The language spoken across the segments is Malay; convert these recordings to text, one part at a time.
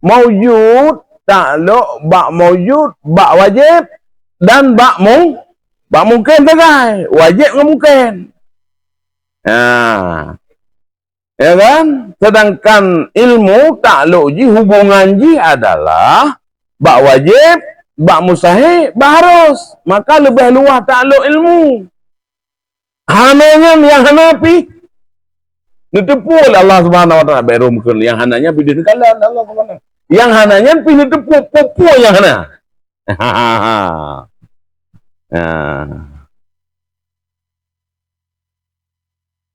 maujud, takluk, bak maujud, bak wajib, dan bak mungkin tegai. Wajib dengan mungkin. Ya kan? Sedangkan ilmu takluk ji, hubungan ji adalah bak wajib, bak mustahil, bak harus. Maka lebih luas takluk ilmu. Hananya yang hanapi ditepu oleh Allah Subhanahu wa taala. Baru mungkin yang hananya bidin kalan Allah Subhanahu. Yang hananya pilih tepu popo yang hana.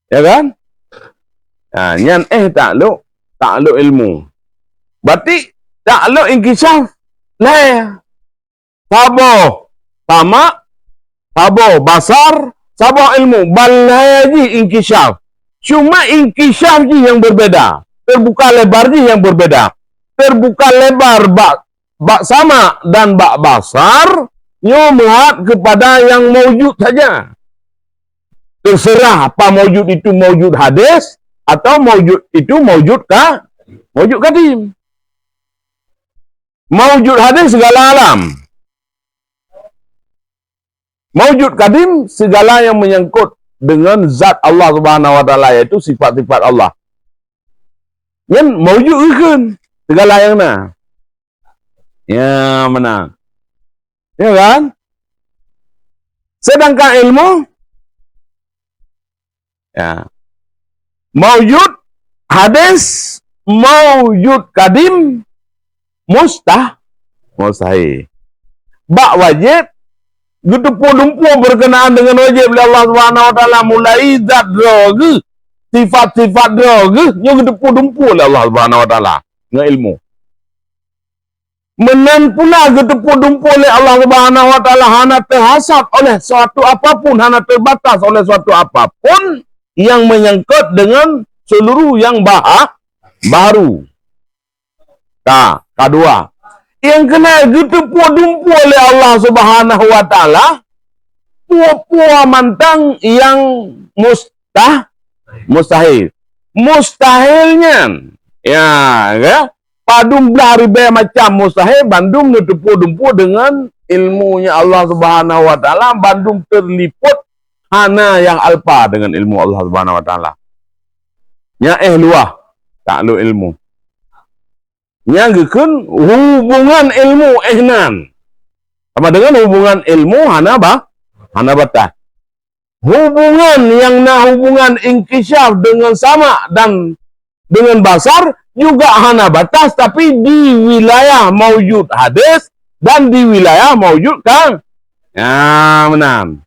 Ya kan? Nyan takluk ilmu. Berarti takluk inkisaf lah. Sabo tamak, sabo basar, sabo ilmu. Balaji inkisaf. Cuma inkisaf je yang berbeda. Terbuka lebar je yang berbeda. Terbuka lebar bak sama dan bak basar, nyo menghad kepada yang maujud saja. Terserah apa maujud itu maujud hadis atau maujud itu maujud kadim. Maujud hadis segala alam. Maujud kadim segala yang menyangkut dengan zat Allah Subhanahu wa taala, yaitu sifat-sifat Allah. Yang maujud kan segala yang mana? Ya, menang. Ya kan? Sedangkan ilmu maujud hadis, maujud kadim, mustahil. Bak wajib gedepur-dempur berkenaan dengan wajib oleh Allah Subhanahu wa taala, mulai zat droge, sifat-sifat droge, nyo gedepur-dempur oleh Allah Subhanahu wa taala dengan ilmu. Menan pula gedepur-dempur oleh Allah Subhanahu wa taala, hana terhasap oleh suatu apapun, hana terbatas oleh suatu apapun yang menyangkut dengan seluruh yang baru. Kedua, yang kena gedepur-dempur oleh Allah Subhanahu wa taala, puah-puah mantang yang mustahil. Mustahilnya padum blaribe macam mustahil, bandung gedepur-dempur dengan ilmunya Allah Subhanahu wa taala, bandung terliput hana yang alpa dengan ilmu Allah Subhanahu wa taala. Nya luah takluk ilmu. Nya gekeun hubungan ilmu ehnan. Sama dengan hubungan ilmu hana batas. Hubungan yang hubungan inkisaf dengan sama dan dengan basar juga hana batas, tapi di wilayah maujud hadis dan di wilayah maujud kan. Ya, menang.